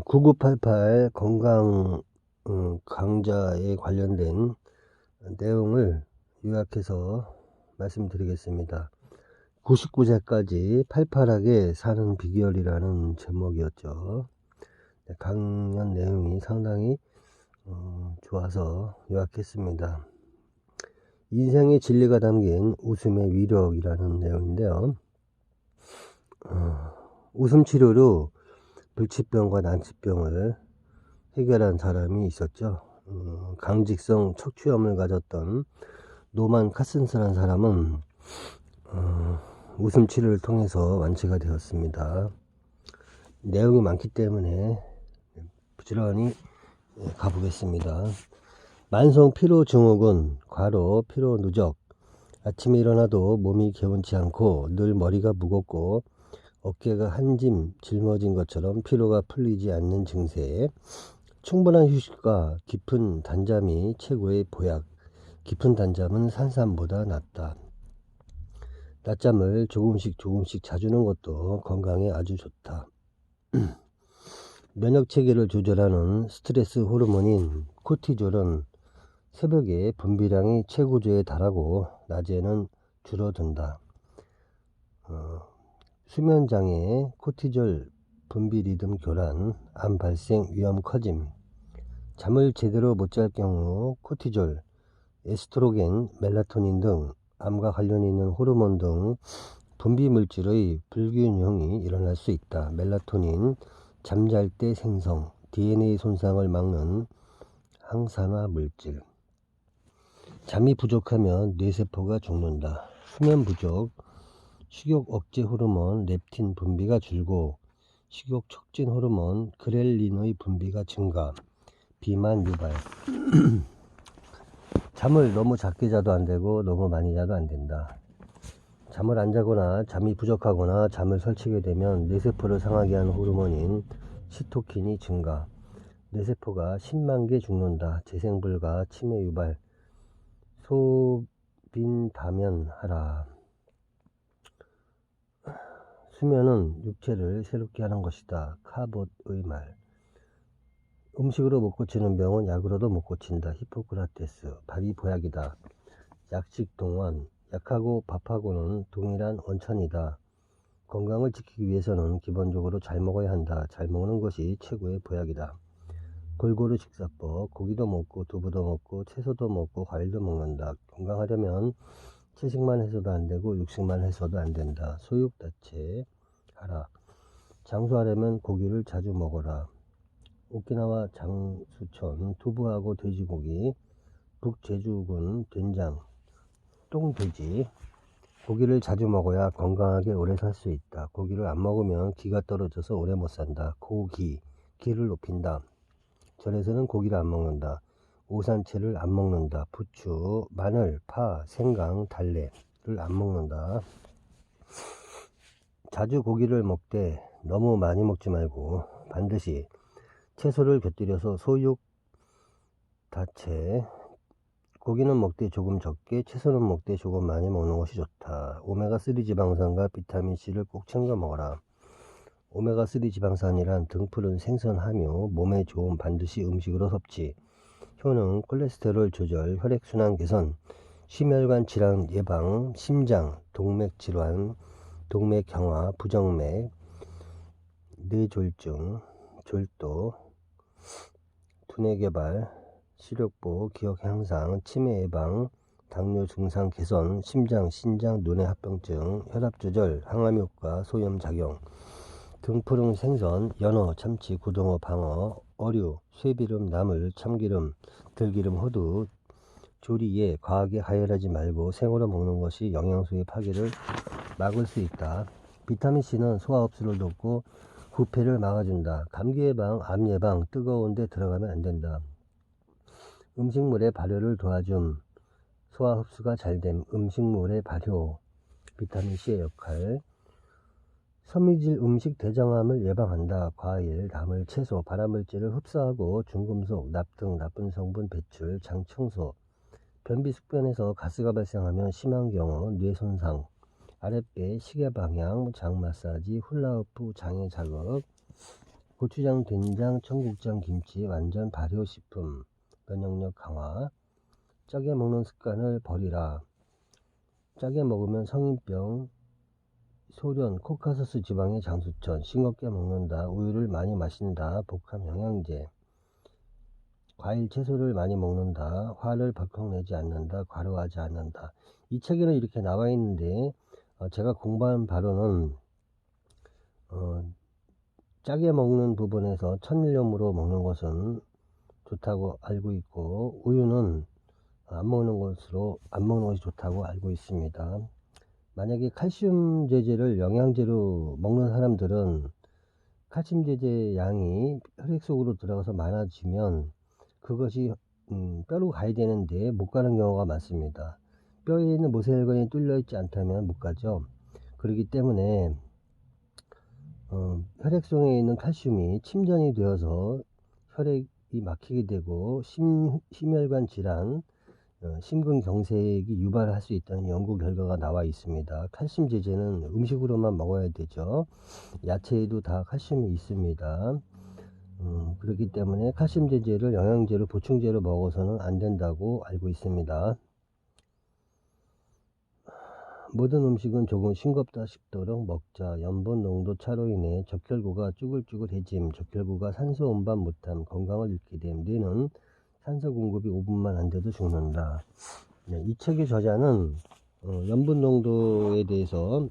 9988 건강 강좌에 관련된 내용을 요약해서 말씀드리겠습니다. 99세까지 팔팔하게 사는 비결이라는 제목이었죠. 강연 내용이 상당히 좋아서 요약했습니다. 인생의 진리가 담긴 웃음의 위력이라는 내용인데요. 웃음 치료로 불치병과 난치병을 해결한 사람이 있었죠. 강직성 척추염을 가졌던 노만 카슨스라는 사람은 웃음 치료를 통해서 완치가 되었습니다. 내용이 많기 때문에 부지런히 가보겠습니다. 만성 피로 증후군, 과로 피로 누적, 아침에 일어나도 몸이 개운치 않고 늘 머리가 무겁고 어깨가 한 짐 짊어진 것처럼 피로가 풀리지 않는 증세, 충분한 휴식과 깊은 단잠이 최고의 보약. 깊은 단잠은 산삼보다 낫다. 낮잠을 조금씩 자주는 것도 건강에 아주 좋다. 면역체계를 조절하는 스트레스 호르몬인 코티졸은 새벽에 분비량이 최고조에 달하고 낮에는 줄어든다. 수면장애, 코티졸 분비 리듬 교란, 암 발생 위험 커짐. 잠을 제대로 못 잘 경우 코티졸, 에스트로겐, 멜라토닌 등 암과 관련 있는 호르몬 등 분비 물질의 불균형이 일어날 수 있다. 멜라토닌, 잠잘 때 생성, DNA 손상을 막는 항산화 물질. 잠이 부족하면 뇌세포가 죽는다. 수면 부족, 식욕 억제 호르몬 렙틴 분비가 줄고 식욕 촉진 호르몬 그렐린의 분비가 증가, 비만 유발. 잠을 너무 작게 자도 안 되고 너무 많이 자도 안 된다. 잠을 안 자거나 잠이 부족하거나 잠을 설치게 되면 뇌세포를 상하게 하는 호르몬인 시토킨이 증가, 뇌세포가 10만 개 죽는다. 재생불가, 치매 유발, 소빈다면하라. 수면은 육체를 새롭게 하는 것이다. 카봇의 말. 음식으로 못 고치는 병은 약으로도 못 고친다. 히포크라테스. 밥이 보약이다. 약식 동원. 약하고 밥하고는 동일한 원천이다. 건강을 지키기 위해서는 기본적으로 잘 먹어야 한다. 잘 먹는 것이 최고의 보약이다. 골고루 식사법. 고기도 먹고 두부도 먹고 채소도 먹고 과일도 먹는다. 건강하려면 채식만 해서도 안 되고 육식만 해서도 안 된다. 소육다체 하라. 장수하려면 고기를 자주 먹어라. 오키나와 장수촌 두부하고 돼지고기, 북제주군 된장, 똥돼지. 고기를 자주 먹어야 건강하게 오래 살 수 있다. 고기를 안 먹으면 기가 떨어져서 오래 못 산다. 고기, 기를 높인다. 절에서는 고기를 안 먹는다. 오산채를 안 먹는다. 부추, 마늘, 파, 생강, 달래를 안 먹는다. 자주 고기를 먹되 너무 많이 먹지 말고 반드시 채소를 곁들여서 소육, 다채. 고기는 먹되 조금 적게, 채소는 먹되 조금 많이 먹는 것이 좋다. 오메가3 지방산과 비타민C를 꼭 챙겨 먹어라. 오메가3 지방산이란 등푸른 생선 함유, 몸에 좋은 반드시 음식으로 섭취. 효능, 콜레스테롤 조절, 혈액순환 개선, 심혈관 질환 예방, 심장, 동맥 질환, 동맥 경화, 부정맥, 뇌졸중, 졸도, 두뇌 개발, 시력보, 기억 향상, 치매 예방, 당뇨 증상 개선, 심장, 신장, 눈의 합병증, 혈압 조절, 항암 효과, 소염 작용, 등푸른 생선, 연어, 참치, 고등어, 방어, 어류, 쇠비름, 나물, 참기름, 들기름, 호두, 조리에 과하게 하혈하지 말고 생으로 먹는 것이 영양소의 파괴를 막을 수 있다. 비타민C는 소화 흡수를 돕고 부패를 막아준다. 감기 예방, 암 예방, 뜨거운 데 들어가면 안 된다. 음식물의 발효를 도와줌. 소화 흡수가 잘됨. 음식물의 발효, 비타민C의 역할. 섬유질 음식 대장암을 예방한다. 과일, 나물, 채소, 발암물질을 흡수하고 중금속, 납 등 나쁜 성분 배출, 장 청소. 변비 숙변에서 가스가 발생하면 심한 경우 뇌 손상, 아랫배, 시계 방향, 장 마사지, 훌라후프, 장애 자극. 고추장, 된장, 청국장, 김치 완전 발효식품. 면역력 강화. 짜게 먹는 습관을 버리라. 짜게 먹으면 성인병, 소련, 코카소스 지방의 장수천, 싱겁게 먹는다, 우유를 많이 마신다, 복합 영양제. 과일, 채소를 많이 먹는다, 화를 벌컥 내지 않는다, 과로하지 않는다. 이 책에는 이렇게 나와 있는데 제가 공부한 바로는 짜게 먹는 부분에서 천일염으로 먹는 것은 좋다고 알고 있고, 우유는 안 먹는 것이 좋다고 알고 있습니다. 만약에 칼슘 제제를 영양제로 먹는 사람들은 칼슘 제제 양이 혈액 속으로 들어가서 많아지면 그것이 뼈로 가야 되는데 못 가는 경우가 많습니다. 뼈에 있는 모세혈관이 뚫려 있지 않다면 못 가죠. 그렇기 때문에 혈액 속에 있는 칼슘이 침전이 되어서 혈액이 막히게 되고 심혈관 질환, 심근경색이 유발할 수 있다는 연구 결과가 나와 있습니다. 칼슘 제제는 음식으로만 먹어야 되죠. 야채에도 다 칼슘이 있습니다. 그렇기 때문에 칼슘 제제를 영양제로 보충제로 먹어서는 안 된다고 알고 있습니다. 모든 음식은 조금 싱겁다 싶도록 먹자. 염분 농도 차로 인해 적혈구가 쭈글쭈글해짐, 적혈구가 산소 운반 못함, 건강을 잃게 됨. 뇌는 산소 공급이 5분만 안 돼도 죽는다. 네, 이 책의 저자는 염분 농도에 대해서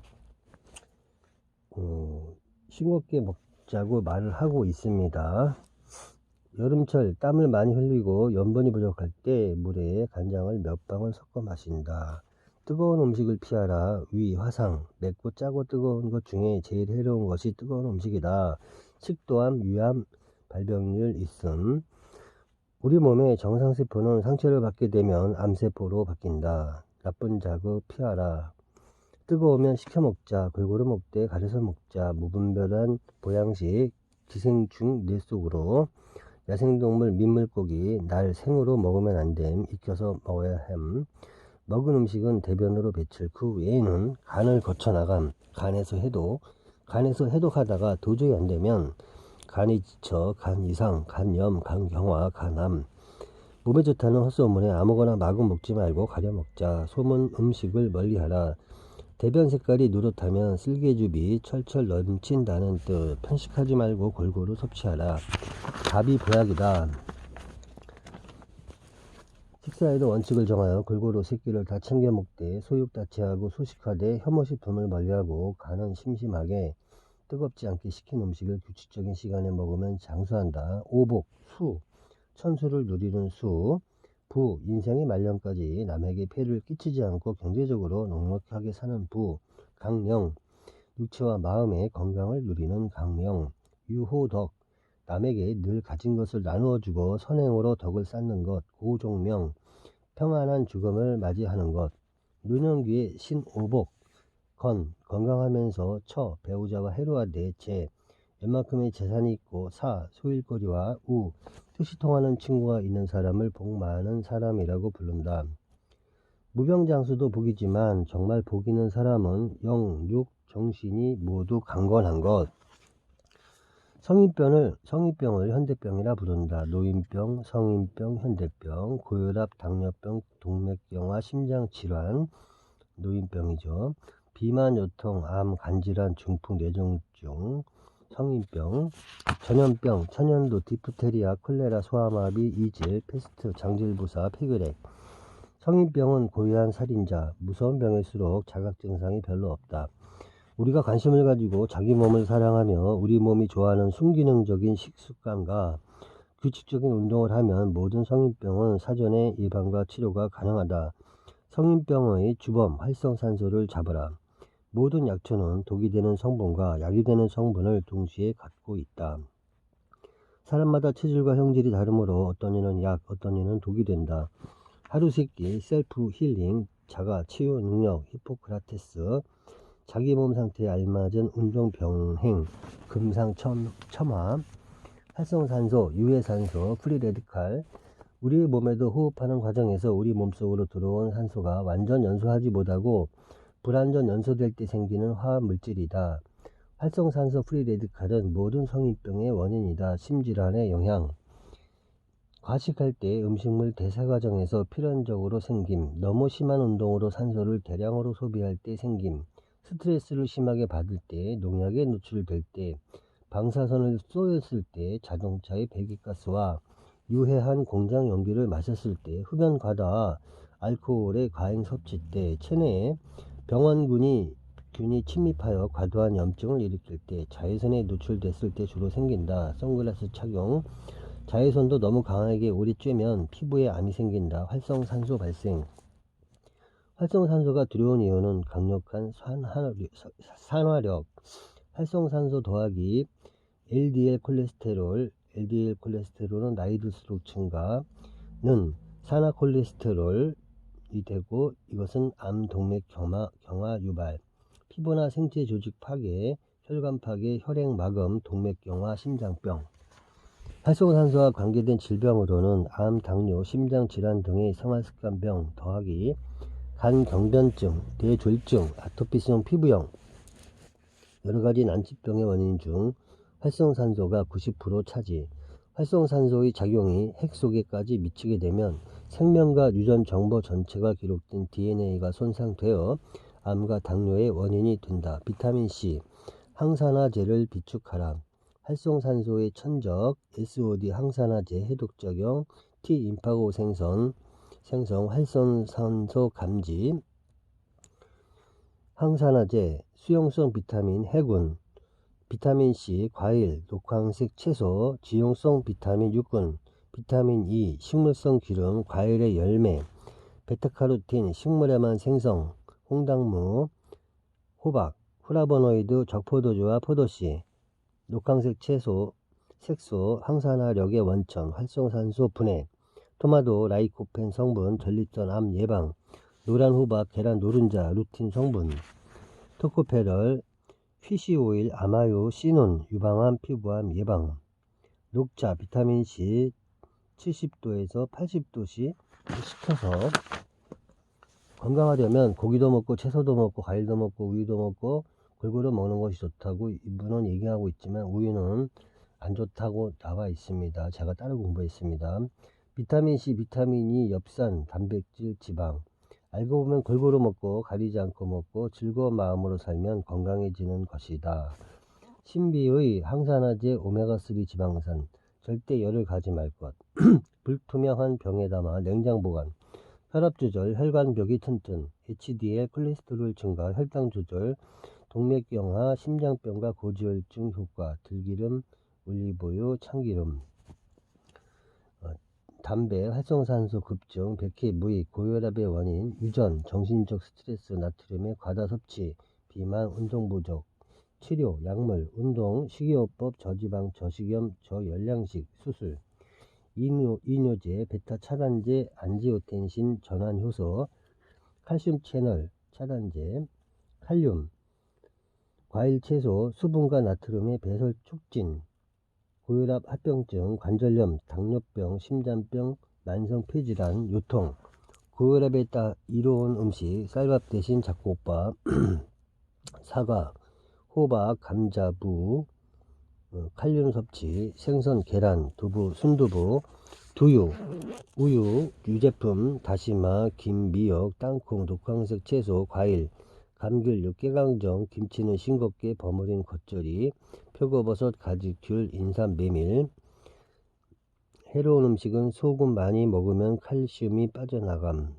싱겁게 먹자고 말을 하고 있습니다. 여름철 땀을 많이 흘리고 염분이 부족할 때 물에 간장을 몇 방울 섞어 마신다. 뜨거운 음식을 피하라. 위, 화상, 맵고 짜고 뜨거운 것 중에 제일 해로운 것이 뜨거운 음식이다. 식도암, 위암, 발병률 있음. 우리 몸의 정상세포는 상처를 받게 되면 암세포로 바뀐다. 나쁜 자극 피하라. 뜨거우면 식혀 먹자. 골고루 먹되 가려서 먹자. 무분별한 보양식, 기생충 뇌 속으로. 야생동물, 민물고기, 날 생으로 먹으면 안 됨. 익혀서 먹어야 함. 먹은 음식은 대변으로 배출. 그 외에는 간을 거쳐 나감. 간에서 해독하다가 도저히 안 되면 간이 지쳐 간 이상, 간염, 간경화, 간암. 몸에 좋다는 헛소문에 아무거나 마구 먹지 말고 가려 먹자. 소문 음식을 멀리하라. 대변 색깔이 누렇다면 쓸개즙이 철철 넘친다는 뜻. 편식하지 말고 골고루 섭취하라. 밥이 보약이다. 식사에도 원칙을 정하여 골고루 새끼를 다 챙겨 먹되 소육다치하고 소식하되 혐오식품을 멀리하고 간은 심심하게 뜨겁지 않게 식힌 음식을 규칙적인 시간에 먹으면 장수한다. 오복, 수, 천수를 누리는 수. 부, 인생의 말년까지 남에게 폐를 끼치지 않고 경제적으로 넉넉하게 사는 부. 강령, 육체와 마음의 건강을 누리는 강령. 유호덕, 남에게 늘 가진 것을 나누어주고 선행으로 덕을 쌓는 것. 고종명, 평안한 죽음을 맞이하는 것. 누명귀의 신오복. 건, 건강하면서 처, 배우자와 해로하되 재, 웬만큼의 재산이 있고 사, 소일거리와 우, 뜻이 통하는 친구가 있는 사람을 복 많은 사람이라고 부른다. 무병장수도 복이지만 정말 복 있는 사람은 영, 육, 정신이 모두 강건한 것. 성인병을 현대병이라 부른다. 노인병, 성인병, 현대병, 고혈압, 당뇨병, 동맥경화, 심장질환, 노인병이죠. 비만, 요통, 암, 간질환, 중풍, 뇌졸중, 성인병. 전염병, 천연두, 디프테리아, 콜레라, 소아마비, 이질, 패스트, 장질부사, 폐결핵. 성인병은 고유한 살인자. 무서운 병일수록 자각 증상이 별로 없다. 우리가 관심을 가지고 자기 몸을 사랑하며 우리 몸이 좋아하는 순기능적인 식습관과 규칙적인 운동을 하면 모든 성인병은 사전에 예방과 치료가 가능하다. 성인병의 주범 활성산소를 잡아라. 모든 약초는 독이 되는 성분과 약이 되는 성분을 동시에 갖고 있다. 사람마다 체질과 형질이 다르므로 어떤 이는 약, 어떤 이는 독이 된다. 하루 세끼 셀프 힐링, 자가 치유 능력, 히포크라테스. 자기 몸 상태에 알맞은 운동 병행, 금상첨화, 활성산소, 유해산소, 프리레디칼. 우리 몸에도 호흡하는 과정에서 우리 몸속으로 들어온 산소가 완전 연소하지 못하고 불완전 연소될 때 생기는 화합물질이다. 활성산소 프리 레디칼은 모든 성인병의 원인이다. 심질환의 영향. 과식할 때 음식물 대사 과정에서 필연적으로 생김, 너무 심한 운동으로 산소를 대량으로 소비할 때 생김, 스트레스를 심하게 받을 때, 농약에 노출될 때, 방사선을 쏘였을 때, 자동차의 배기가스와 유해한 공장 연기를 마셨을 때, 흡연 과다, 알코올의 과잉 섭취 때, 체내에 병원균이 침입하여 과도한 염증을 일으킬 때, 자외선에 노출됐을 때 주로 생긴다. 선글라스 착용. 자외선도 너무 강하게 오래 쬐면 피부에 암이 생긴다. 활성산소 발생. 활성산소가 두려운 이유는 강력한 산화력. 활성산소 더하기 LDL 콜레스테롤은 나이 들수록 증가는 산화콜레스테롤이 되고, 이것은 암, 동맥 경화 유발, 피부나 생체 조직 파괴, 혈관 파괴, 혈액 마금, 동맥 경화, 심장병. 활성산소와 관계된 질병으로는 암, 당뇨, 심장질환 등의 생활습관병 더하기 간경변증, 뇌졸중, 아토피성 피부염, 여러가지 난치병의 원인 중 활성산소가 90% 차지. 활성산소의 작용이 핵 속에까지 미치게 되면 생명과 유전 정보 전체가 기록된 DNA가 손상되어 암과 당뇨의 원인이 된다. 비타민C, 항산화제를 비축하라. 활성산소의 천적, SOD 항산화제 해독작용, T임파고 생성, 활성산소 감지, 항산화제, 수용성 비타민, 해군, 비타민C, 과일, 녹황색 채소, 지용성 비타민, 육군, 비타민 E, 식물성 기름, 과일의 열매, 베타카로틴, 식물에만 생성, 홍당무, 호박, 플라보노이드, 적포도주와 포도씨, 녹황색 채소, 색소, 항산화력의 원천, 활성산소 분해, 토마토, 라이코펜 성분, 전립선 암 예방, 노란 호박, 계란 노른자, 루틴 성분, 토코페럴, 피시오일, 아마요, 시논, 유방암, 피부암 예방, 녹차, 비타민C 70도에서 80도씩 식혀서 건강하려면 고기도 먹고 채소도 먹고 과일도 먹고 우유도 먹고 골고루 먹는 것이 좋다고 이분은 얘기하고 있지만, 우유는 안 좋다고 나와 있습니다. 제가 따로 공부했습니다. 비타민C, 비타민E, 엽산, 단백질, 지방. 알고 보면 골고루 먹고 가리지 않고 먹고 즐거운 마음으로 살면 건강해지는 것이다. 신비의 항산화제, 오메가3 지방산. 절대 열을 가지 말 것. 불투명한 병에 담아 냉장 보관. 혈압 조절, 혈관벽이 튼튼, HDL, 콜레스테롤 증가, 혈당 조절, 동맥 경화, 심장병과 고지혈증 효과, 들기름, 올리브유, 참기름. 담배, 활성산소 급증, 백해 무익, 고혈압의 원인, 유전, 정신적 스트레스, 나트륨의 과다 섭취, 비만, 운동 부족. 치료, 약물, 운동, 식이요법, 저지방, 저식염, 저열량식, 수술. 이뇨제, 베타 차단제, 안지오텐신 전환 효소, 칼슘 채널 차단제, 칼륨, 과일 채소, 수분과 나트륨의 배설 촉진, 고혈압, 합병증, 관절염, 당뇨병, 심장병, 만성 폐질환, 요통. 고혈압에 따라 이로운 음식, 쌀밥 대신 잡곡밥, 사과, 호박, 감자, 무, 칼륨 섭취, 생선, 계란, 두부, 순두부, 두유, 우유, 유제품, 다시마, 김, 미역, 땅콩, 녹황색 채소, 과일, 감귤, 깨강정, 김치는 싱겁게 버무린 겉절이, 표고버섯, 가지, 귤, 인삼, 메밀. 해로운 음식은 소금 많이 먹으면 칼슘이 빠져나감.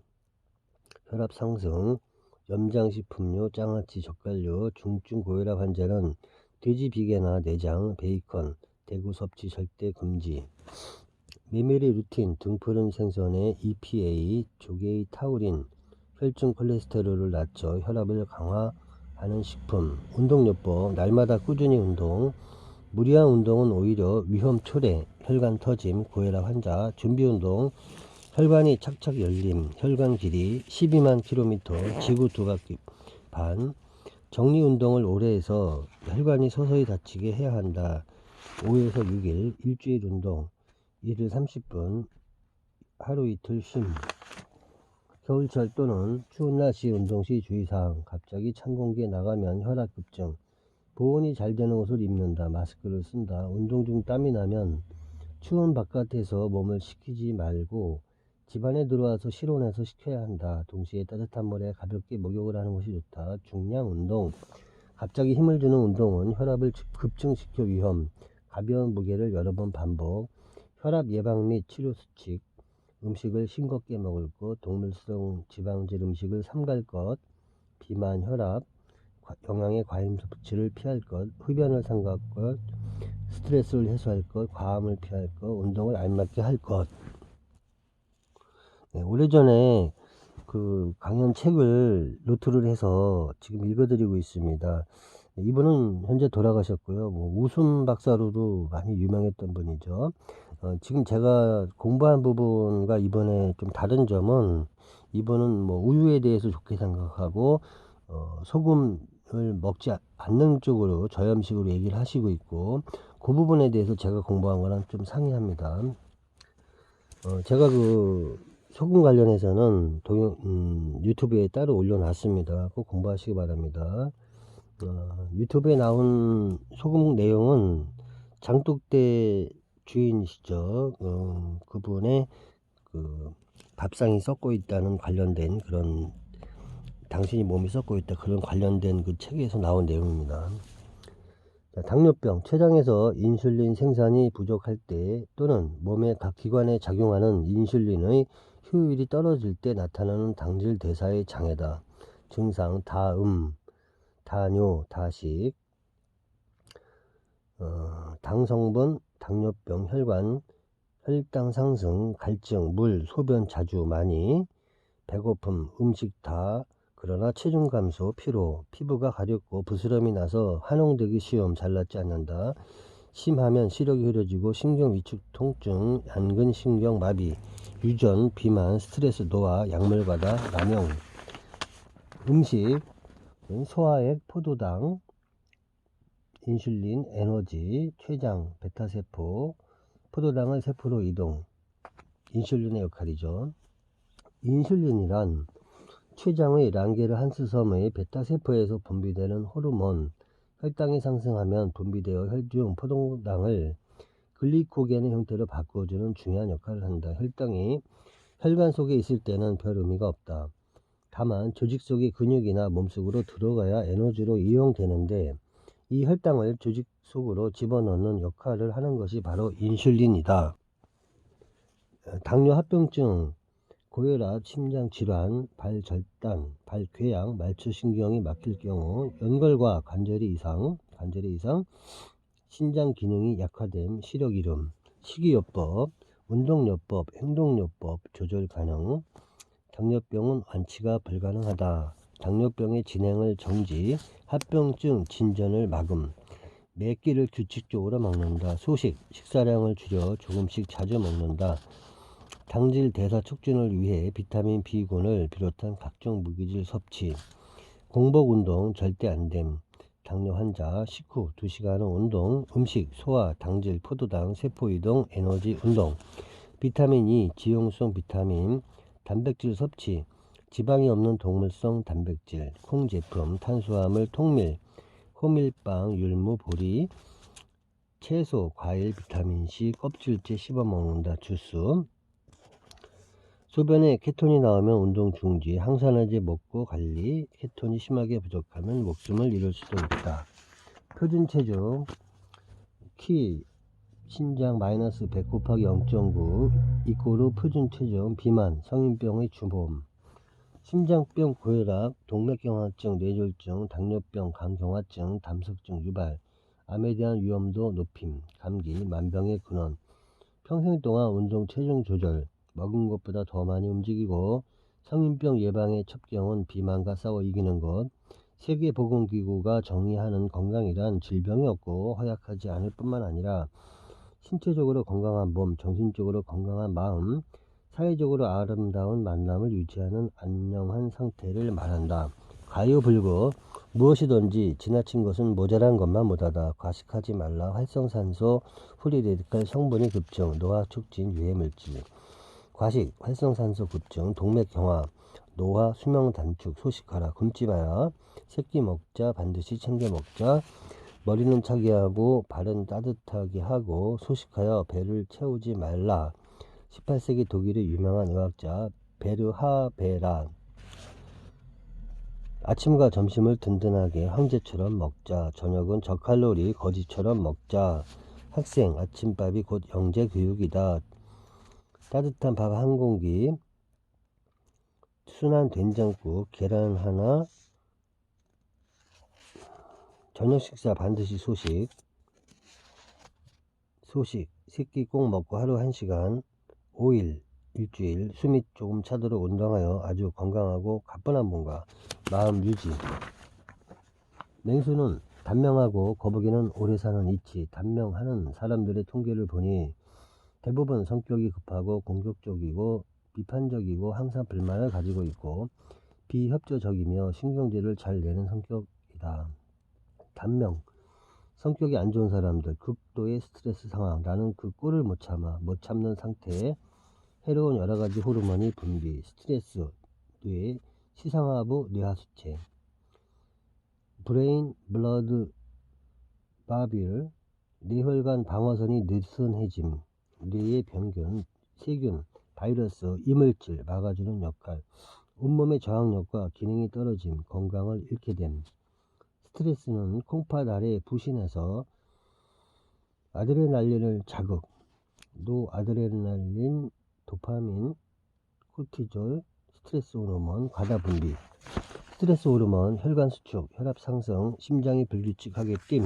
혈압 상승, 염장식품류, 장아찌, 젓갈류. 중증 고혈압 환자는 돼지 비계나 내장, 베이컨, 대구 섭취 절대 금지. 메밀의 루틴, 등푸른 생선의 EPA, 조개의 타우린, 혈중 콜레스테롤을 낮춰 혈압을 강화하는 식품. 운동요법, 날마다 꾸준히 운동. 무리한 운동은 오히려 위험 초래, 혈관 터짐, 고혈압 환자. 준비운동, 혈관이 착착 열림, 혈관 길이 12만 km, 지구 2바퀴 반. 정리운동을 오래 해서 혈관이 서서히 닫히게 해야 한다. 5에서 6일, 일주일 운동, 일일 30분, 하루 이틀 쉼. 겨울철 또는 추운 날씨 운동 시 주의사항. 갑자기 찬 공기에 나가면 혈압 급증, 보온이 잘 되는 옷을 입는다. 마스크를 쓴다. 운동 중 땀이 나면 추운 바깥에서 몸을 식히지 말고 집 안에 들어와서 실온에서 식혀야 한다. 동시에 따뜻한 물에 가볍게 목욕을 하는 것이 좋다. 중량 운동. 갑자기 힘을 주는 운동은 혈압을 급증시켜 위험. 가벼운 무게를 여러 번 반복. 혈압 예방 및 치료 수칙. 음식을 싱겁게 먹을 것. 동물성 지방질 음식을 삼갈 것. 비만, 혈압, 영양의 과잉 섭취를 피할 것. 흡연을 삼갈 것. 스트레스를 해소할 것. 과음을 피할 것. 운동을 알맞게 할 것. 네, 오래전에 그 강연 책을 노트를 해서 지금 읽어드리고 있습니다. 이분은 현재 돌아가셨고요. 뭐 웃음 박사로도 많이 유명했던 분이죠. 지금 제가 공부한 부분과 이번에 좀 다른 점은, 이분은 뭐 우유에 대해서 좋게 생각하고 소금을 먹지 않는 쪽으로 저염식으로 얘기를 하시고 있고, 그 부분에 대해서 제가 공부한 거랑 좀 상이합니다. 제가 그 소금 관련해서는 유튜브에 따로 올려놨습니다. 꼭 공부하시기 바랍니다. 유튜브에 나온 소금 내용은 장독대 주인이시죠. 그분의 그 밥상이 썩고 있다는 관련된 그런, 당신이 몸이 썩고 있다, 그런 관련된 그 책에서 나온 내용입니다. 당뇨병, 췌장에서 인슐린 생산이 부족할 때 또는 몸의 각 기관에 작용하는 인슐린의 효율이 떨어질 때 나타나는 당질 대사의 장애다. 증상: 다음, 다뇨, 다식, 당성분, 당뇨병, 혈관, 혈당 상승, 갈증, 물, 소변 자주 많이, 배고픔, 음식 다, 그러나 체중 감소, 피로, 피부가 가렵고 부스럼이 나서 환홍되기 쉬움, 잘낫지 않는다. 심하면 시력이 흐려지고 신경 위축 통증, 양근 신경 마비, 유전, 비만, 스트레스, 노화, 약물 과다, 남용. 음식: 소화액, 포도당, 인슐린, 에너지, 췌장, 베타세포, 포도당을 세포로 이동. 인슐린의 역할이죠. 인슐린이란 췌장의 란게르 한스섬의 베타세포에서 분비되는 호르몬. 혈당이 상승하면 분비되어 혈중 포도당을 글리코겐의 형태로 바꿔주는 중요한 역할을 한다. 혈당이 혈관 속에 있을 때는 별 의미가 없다. 다만 조직 속의 근육이나 몸속으로 들어가야 에너지로 이용되는데, 이 혈당을 조직 속으로 집어넣는 역할을 하는 것이 바로 인슐린이다. 당뇨, 합병증, 고혈압, 심장질환, 발절단, 발궤양, 말초신경이 막힐 경우, 연골과 관절의 이상, 신장 기능이 약화됨, 시력 잃음, 식이요법, 운동요법, 행동요법 조절 가능. 당뇨병은 완치가 불가능하다. 당뇨병의 진행을 정지, 합병증 진전을 막음. 매 끼를 규칙적으로 먹는다. 소식, 식사량을 줄여 조금씩 자주 먹는다. 당질 대사 촉진을 위해 비타민 B군을 비롯한 각종 무기질 섭취. 공복 운동 절대 안됨. 당뇨 환자 식후 2시간은 운동. 음식, 소화, 당질, 포도당, 세포이동, 에너지, 운동. 비타민 E, 지용성 비타민, 단백질 섭취. 지방이 없는 동물성 단백질, 콩 제품, 탄수화물, 통밀, 호밀빵, 율무, 보리, 채소, 과일, 비타민C, 껍질째 씹어 먹는다. 주스. 소변에 케톤이 나오면 운동 중지, 항산화제 먹고 관리. 케톤이 심하게 부족하면 목숨을 잃을 수도 있다. 표준 체중, 키, 신장 마이너스 100 곱하기 0.9 이꼬르 표준 체중. 비만, 성인병의 주범. 심장병, 고혈압, 동맥경화증, 뇌졸중, 당뇨병, 간경화증, 담석증 유발. 암에 대한 위험도 높임. 감기, 만병의 근원. 평생 동안 운동 체중 조절, 먹은 것보다 더 많이 움직이고. 성인병 예방의 첩경은 비만과 싸워 이기는 것. 세계보건기구가 정의하는 건강이란 질병이 없고 허약하지 않을 뿐만 아니라 신체적으로 건강한 몸, 정신적으로 건강한 마음, 사회적으로 아름다운 만남을 유지하는 안녕한 상태를 말한다. 과유불급, 무엇이든지 지나친 것은 모자란 것만 못하다. 과식하지 말라. 활성산소, 프리레디칼 성분이 급증, 노화 촉진, 유해물질. 과식, 활성산소 급증, 동맥경화, 노화, 수명 단축. 소식하라, 굶지 마라. 새끼 먹자, 반드시 챙겨 먹자. 머리는 차게 하고 발은 따뜻하게 하고 소식하여 배를 채우지 말라. 18세기 독일의 유명한 의학자 베르하베라. 아침과 점심을 든든하게 황제처럼 먹자. 저녁은 저칼로리 거지처럼 먹자. 학생, 아침밥이 곧 영재교육이다. 따뜻한 밥 한 공기, 순한 된장국, 계란 하나, 저녁 식사 반드시 소식, 새끼 꼭 먹고 하루 1시간, 5일, 일주일, 숨이 조금 차도록 운동하여 아주 건강하고 가뿐한 몸과 마음 유지. 맹수는 단명하고 거북이는 오래 사는 이치. 단명하는 사람들의 통계를 보니 대부분 성격이 급하고 공격적이고 비판적이고 항상 불만을 가지고 있고 비협조적이며 신경질을 잘 내는 성격이다. 단명, 성격이 안 좋은 사람들, 극도의 스트레스 상황, 나는 그 꼴을 못 참는 상태에 해로운 여러가지 호르몬이 분비, 스트레스, 뇌, 시상하부, 뇌하수체, 브레인 블러드 바빌, 뇌혈관 방어선이 느슨해짐, 뇌의 병균, 세균, 바이러스, 이물질 막아주는 역할, 온몸의 저항력과 기능이 떨어짐, 건강을 잃게 됨. 스트레스는 콩팥 아래 부신해서 아드레날린을 자극, 노아드레날린, 도파민, 코티졸, 스트레스 호르몬 과다 분비. 스트레스 호르몬 혈관 수축, 혈압 상승, 심장이 불규칙하게 뛴,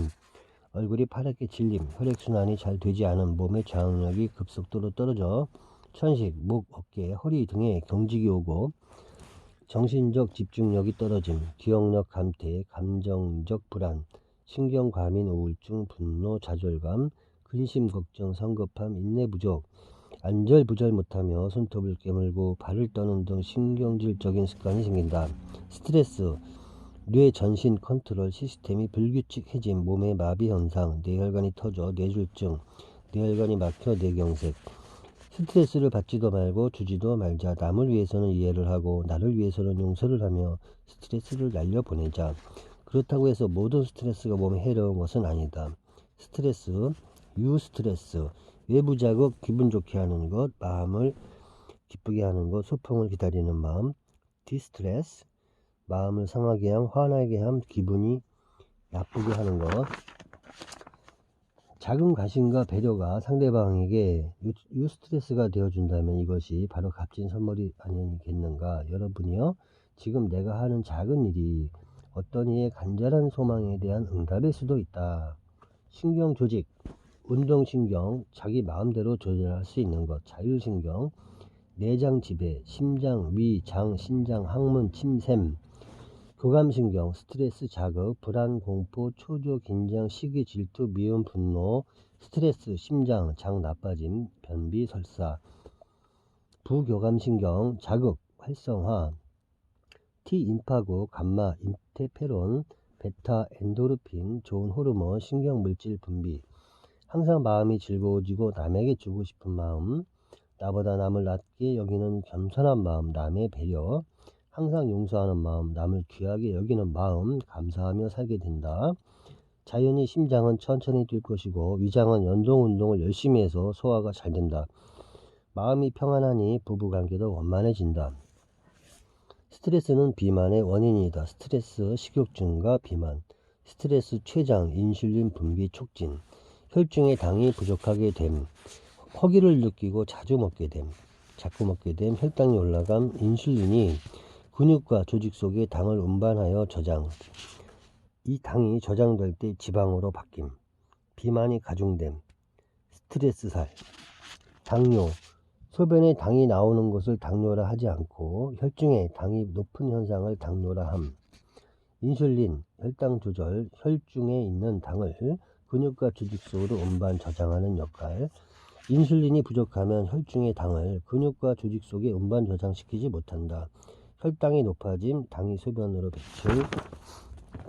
얼굴이 파랗게 질림, 혈액순환이 잘 되지 않은 몸의 저항력이 급속도로 떨어져 천식, 목, 어깨, 허리 등에 경직이 오고 정신적 집중력이 떨어짐, 기억력 감퇴, 감정적 불안, 신경과민 우울증, 분노, 좌절감, 근심, 걱정, 성급함, 인내 부족, 안절부절 못하며 손톱을 깨물고 발을 떠는 등 신경질적인 습관이 생긴다. 스트레스, 뇌 전신 컨트롤 시스템이 불규칙해짐, 몸의 마비 현상, 뇌혈관이 터져 뇌졸중, 뇌혈관이 막혀 뇌경색. 스트레스를 받지도 말고 주지도 말자. 남을 위해서는 이해를 하고 나를 위해서는 용서를 하며 스트레스를 날려보내자. 그렇다고 해서 모든 스트레스가 몸에 해로운 것은 아니다. 스트레스, 유스트레스, 외부 자극, 기분 좋게 하는 것, 마음을 기쁘게 하는 것, 소풍을 기다리는 마음, 디스트레스, 마음을 상하게 함, 화나게 함, 기분이 나쁘게 하는 것. 작은 관심과 배려가 상대방에게 유스트레스가 되어준다면 이것이 바로 값진 선물이 아니겠는가. 여러분이요, 지금 내가 하는 작은 일이 어떤 이의 간절한 소망에 대한 응답일 수도 있다. 신경 조직, 운동신경, 자기 마음대로 조절할 수 있는 것, 자율신경, 내장 지배, 심장, 위, 장, 신장, 항문, 침샘, 교감신경, 스트레스 자극, 불안, 공포, 초조, 긴장, 시기, 질투, 미움, 분노, 스트레스, 심장, 장 나빠짐, 변비, 설사. 부교감신경, 자극, 활성화, T임파구, 감마, 인테페론, 베타, 엔도르핀, 좋은 호르몬, 신경물질 분비. 항상 마음이 즐거워지고 남에게 주고 싶은 마음, 나보다 남을 낮게 여기는 겸손한 마음, 남의 배려, 항상 용서하는 마음, 남을 귀하게 여기는 마음, 감사하며 살게 된다. 자연히 심장은 천천히 뛸 것이고 위장은 연동 운동을 열심히 해서 소화가 잘 된다. 마음이 평안하니 부부관계도 원만해진다. 스트레스는 비만의 원인이다. 스트레스, 식욕증과 비만, 스트레스 췌장, 인슐린 분비 촉진, 혈중의 당이 부족하게 됨, 허기를 느끼고 자주 먹게 됨, 자꾸 먹게 됨, 혈당이 올라감, 인슐린이 근육과 조직 속에 당을 운반하여 저장, 이 당이 저장될 때 지방으로 바뀜, 비만이 가중됨, 스트레스살, 당뇨, 소변에 당이 나오는 것을 당뇨라 하지 않고 혈중에 당이 높은 현상을 당뇨라 함, 인슐린, 혈당 조절, 혈중에 있는 당을 근육과 조직 속으로 운반 저장하는 역할, 인슐린이 부족하면 혈중의 당을 근육과 조직 속에 운반 저장시키지 못한다. 혈당이 높아짐, 당이 소변으로 배출.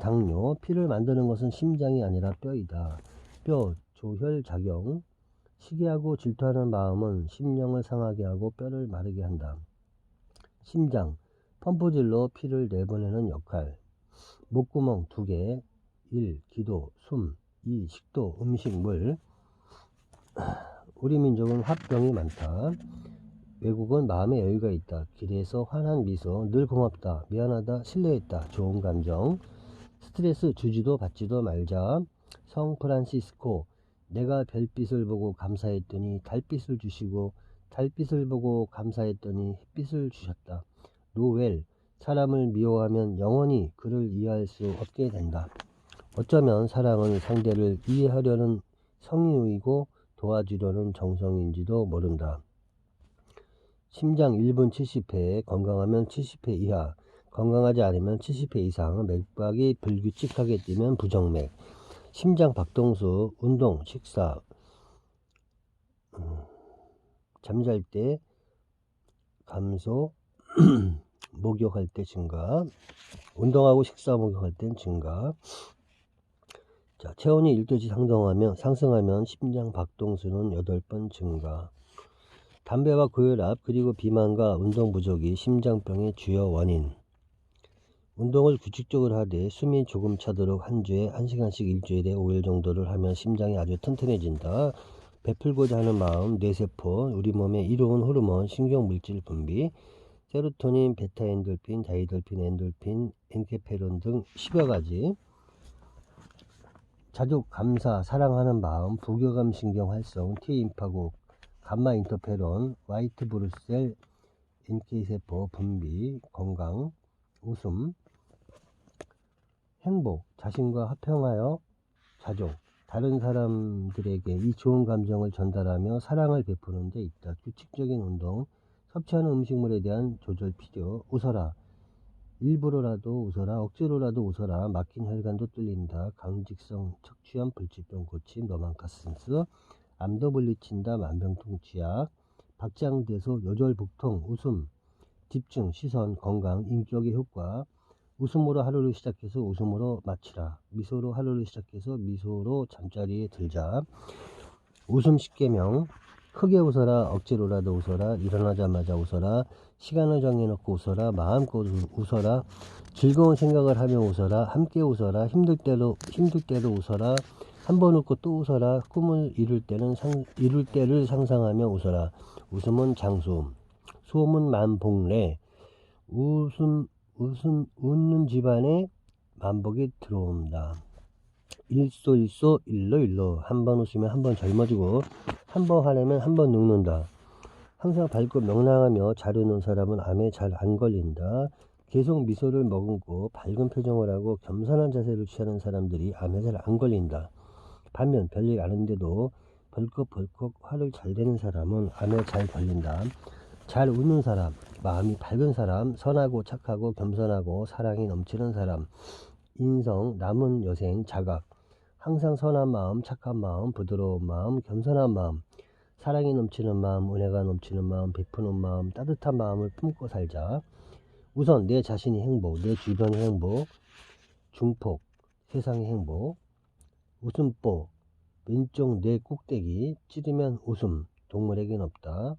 당뇨, 피를 만드는 것은 심장이 아니라 뼈이다. 뼈, 조혈작용, 시기하고 질투하는 마음은 심령을 상하게 하고 뼈를 마르게 한다. 심장, 펌프질로 피를 내보내는 역할. 목구멍 2개, 1. 기도, 숨. 2. 식도, 음식, 물. 우리 민족은 화병이 많다. 외국은 마음의 여유가 있다. 길에서 환한 미소, 늘 고맙다, 미안하다, 신뢰했다, 좋은 감정. 스트레스 주지도 받지도 말자. 성 프란시스코, 내가 별빛을 보고 감사했더니 달빛을 주시고 달빛을 보고 감사했더니 햇빛을 주셨다. 노웰, 사람을 미워하면 영원히 그를 이해할 수 없게 된다. 어쩌면 사랑은 상대를 이해하려는 성의이고 도와주려는 정성인지도 모른다. 심장 1분 70회, 건강하면 70회 이하, 건강하지 않으면 70회 이상, 맥박이 불규칙하게 뛰면 부정맥. 심장 박동수, 운동, 식사, 잠잘 때 감소, 목욕할 때 증가, 운동하고 식사 목욕할 땐 증가. 자, 체온이 1도씩 상승하면 심장 박동수는 8번 증가. 담배와 고혈압 그리고 비만과 운동 부족이 심장병의 주요 원인. 운동을 규칙적으로 하되 숨이 조금 차도록 한 주에 1시간씩 일주일에 5일 정도를 하면 심장이 아주 튼튼해진다. 베풀고자 하는 마음, 뇌세포, 우리 몸에 이로운 호르몬, 신경물질 분비, 세로토닌, 베타엔돌핀, 다이돌핀, 엔돌핀, 엔케페론 등 10여 가지. 자족, 감사, 사랑하는 마음, 부교감 신경 활성, T임파국, 감마 인터페론, 화이트 브루셀, NK세포 분비, 건강, 웃음, 행복, 자신과 화평하여 자족, 다른 사람들에게 이 좋은 감정을 전달하며 사랑을 베푸는 데 있다. 규칙적인 운동, 섭취하는 음식물에 대한 조절 필요. 웃어라, 일부러라도 웃어라, 억지로라도 웃어라. 막힌 혈관도 뚫린다. 강직성 척추염 불치병 고침, 노만카센스, 암도 물리친다. 만병통치약, 박장대소, 요절복통, 웃음, 집중, 시선, 건강, 인격의 효과. 웃음으로 하루를 시작해서 웃음으로 마치라. 미소로 하루를 시작해서 미소로 잠자리에 들자. 웃음 10계명. 크게 웃어라, 억지로라도 웃어라, 일어나자마자 웃어라, 시간을 정해놓고 웃어라, 마음껏 웃어라, 즐거운 생각을 하며 웃어라, 함께 웃어라, 힘들 때도 웃어라, 한 번 웃고 또 웃어라, 꿈을 이룰 때를 상상하며 웃어라. 웃음은 장수, 소음은 만복래. 웃는 집안에 만복이 들어온다. 일소 일로. 한 번 웃으면 한 번 젊어지고 한 번 화내면 한 번 늙는다. 항상 밝고 명랑하며 잘 웃는 사람은 암에 잘 안 걸린다. 계속 미소를 머금고 밝은 표정을 하고 겸손한 자세를 취하는 사람들이 암에 잘 안 걸린다. 반면 별일 아닌데도 벌컥벌컥 화를 잘 내는 사람은 암에 잘 걸린다. 잘 웃는 사람, 마음이 밝은 사람, 선하고 착하고 겸손하고 사랑이 넘치는 사람, 인성, 남은 여생, 자각, 항상 선한 마음, 착한 마음, 부드러운 마음, 겸손한 마음, 사랑이 넘치는 마음, 은혜가 넘치는 마음, 베푸는 마음, 따뜻한 마음을 품고 살자. 우선 내 자신이 행복, 내 주변의 행복, 중폭, 세상의 행복. 웃음보, 왼쪽 뇌 꼭대기, 찌르면 웃음, 동물에겐 없다.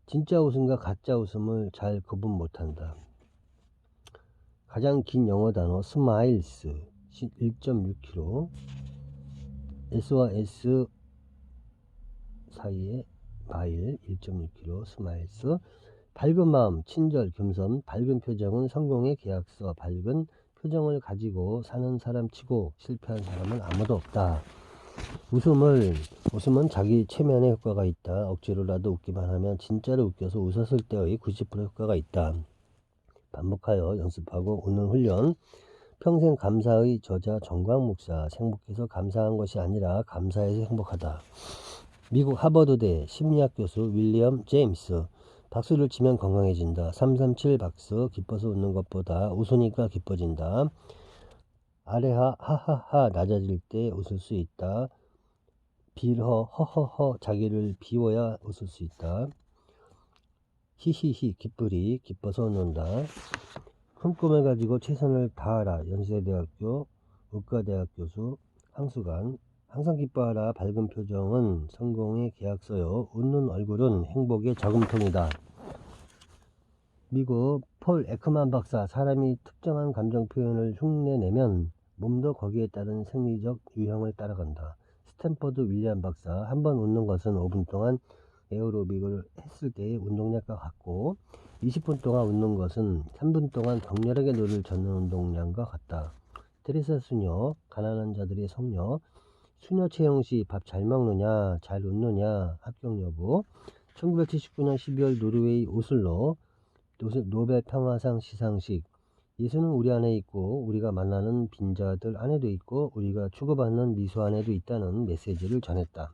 진짜 웃음과 가짜 웃음을 잘 구분 못한다. 가장 긴 영어 단어 스마일스 1.6km, S와 S 사이에 마일 1.6km 스마일스. 밝은 마음, 친절, 겸손, 밝은 표정은 성공의 계약서. 밝은 표정을 가지고 사는 사람 치고 실패한 사람은 아무도 없다. 웃음은 자기 체면에 효과가 있다. 억지로라도 웃기만 하면 진짜로 웃겨서 웃었을 때의 90% 효과가 있다. 반복하여 연습하고 웃는 훈련. 평생 감사의 저자 정광 목사. 행복해서 감사한 것이 아니라 감사해서 행복하다. 미국 하버드대 심리학 교수 윌리엄 제임스. 박수를 치면 건강해진다. 337 박수. 기뻐서 웃는 것보다 웃으니까 기뻐진다. 아래하 하하하 낮아질 때 웃을 수 있다. 빌허 허허허 자기를 비워야 웃을 수 있다. 히히히 기쁘리 기뻐서 웃는다. 큰 꿈을 가지고 최선을 다하라. 연세대학교 의과대학 교수 황수관. 항상 기뻐하라. 밝은 표정은 성공의 계약서요. 웃는 얼굴은 행복의 저금통이다. 미국 폴 에크만 박사. 사람이 특정한 감정 표현을 흉내내면 몸도 거기에 따른 생리적 유형을 따라간다. 스탠퍼드 윌리엄 박사, 한번 웃는 것은 5분 동안 에어로빅을 했을 때의 운동량과 같고 20분 동안 웃는 것은 3분 동안 격렬하게 노를 젓는 운동량과 같다. 테레사 수녀, 가난한 자들의 성녀, 수녀 채용시 밥 잘 먹느냐, 잘 웃느냐, 합격 여부. 1979년 12월 노르웨이 오슬로 노벨 평화상 시상식. 예수는 우리 안에 있고 우리가 만나는 빈자들 안에도 있고 우리가 추구받는 미소 안에도 있다는 메시지를 전했다.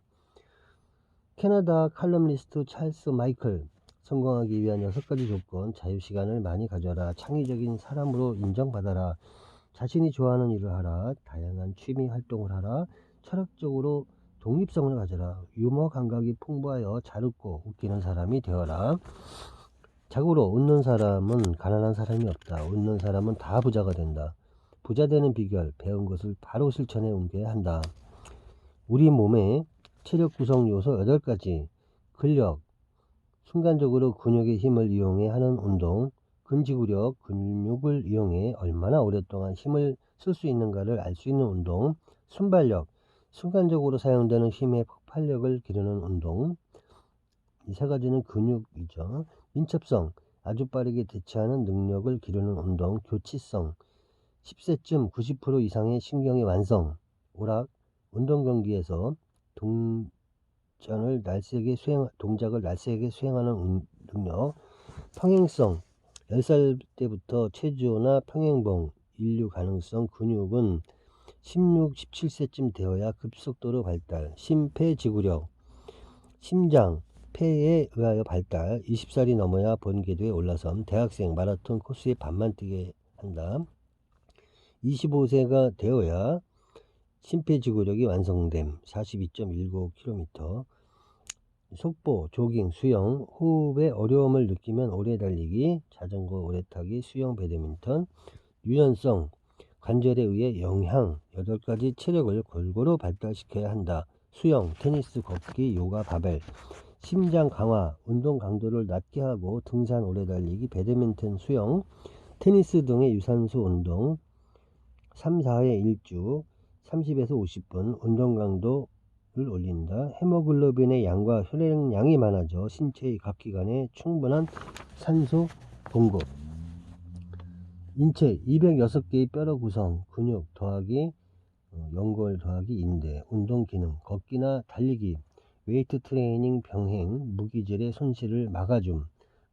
캐나다 칼럼니스트 찰스 마이클. 성공하기 위한 6가지 조건. 자유시간을 많이 가져라. 창의적인 사람으로 인정받아라. 자신이 좋아하는 일을 하라. 다양한 취미 활동을 하라. 철학적으로 독립성을 가져라. 유머 감각이 풍부하여 잘 웃고 웃기는 사람이 되어라. 자고로 웃는 사람은 가난한 사람이 없다. 웃는 사람은 다 부자가 된다. 부자 되는 비결, 배운 것을 바로 실천에 옮겨야 한다. 우리 몸의 체력 구성 요소 8가지. 근력, 순간적으로 근육의 힘을 이용해 하는 운동. 근지구력, 근육을 이용해 얼마나 오랫동안 힘을 쓸 수 있는가를 알 수 있는 운동. 순발력, 순간적으로 사용되는 힘의 폭발력을 기르는 운동. 이 3가지는 근육이죠. 민첩성, 아주 빠르게 대처하는 능력을 기르는 운동. 교치성, 10세쯤 90% 이상의 신경의 완성. 오락, 운동 경기에서 동작을 날쌔게 수행하는 능력. 평행성, 10살 때부터 체조나 평행봉, 인류 가능성. 근육은 16, 17세쯤 되어야 급속도로 발달. 심폐지구력, 심장, 폐에 의하여 발달. 20살이 넘어야 번개도에 올라섬. 대학생, 마라톤 코스의 반만 뛰게 한다. 25세가 되어야 심폐지구력이 완성됨. 42.19km. 속보, 조깅, 수영. 호흡에 어려움을 느끼면 오래 달리기. 자전거 오래 타기. 수영, 배드민턴. 유연성, 관절에 의해 영향. 8가지 체력을 골고루 발달시켜야 한다. 수영, 테니스, 걷기, 요가, 바벨. 심장 강화, 운동 강도를 낮게 하고 등산, 오래 달리기, 배드민턴, 수영, 테니스 등의 유산소 운동. 3, 4회 1주 30에서 50분 운동 강도를 올린다. 헤모글로빈의 양과 혈액량이 많아져 신체의 각 기관에 충분한 산소 공급. 인체 206개의 뼈로 구성. 근육 더하기 연골 더하기 인대. 운동 기능, 걷기나 달리기, 웨이트 트레이닝, 병행, 무기질의 손실을 막아줌.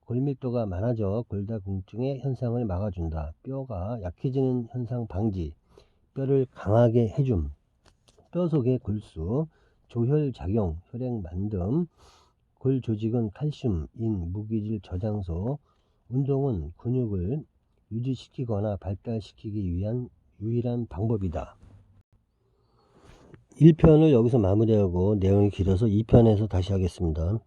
골밀도가 많아져 골다공증의 현상을 막아준다. 뼈가 약해지는 현상 방지, 뼈를 강하게 해줌. 뼈 속의 골수, 조혈작용, 혈액 만듦. 골 조직은 칼슘, 인, 무기질 저장소. 운동은 근육을 유지시키거나 발달시키기 위한 유일한 방법이다. 1편을 여기서 마무리하고 내용이 길어서 2편에서 다시 하겠습니다.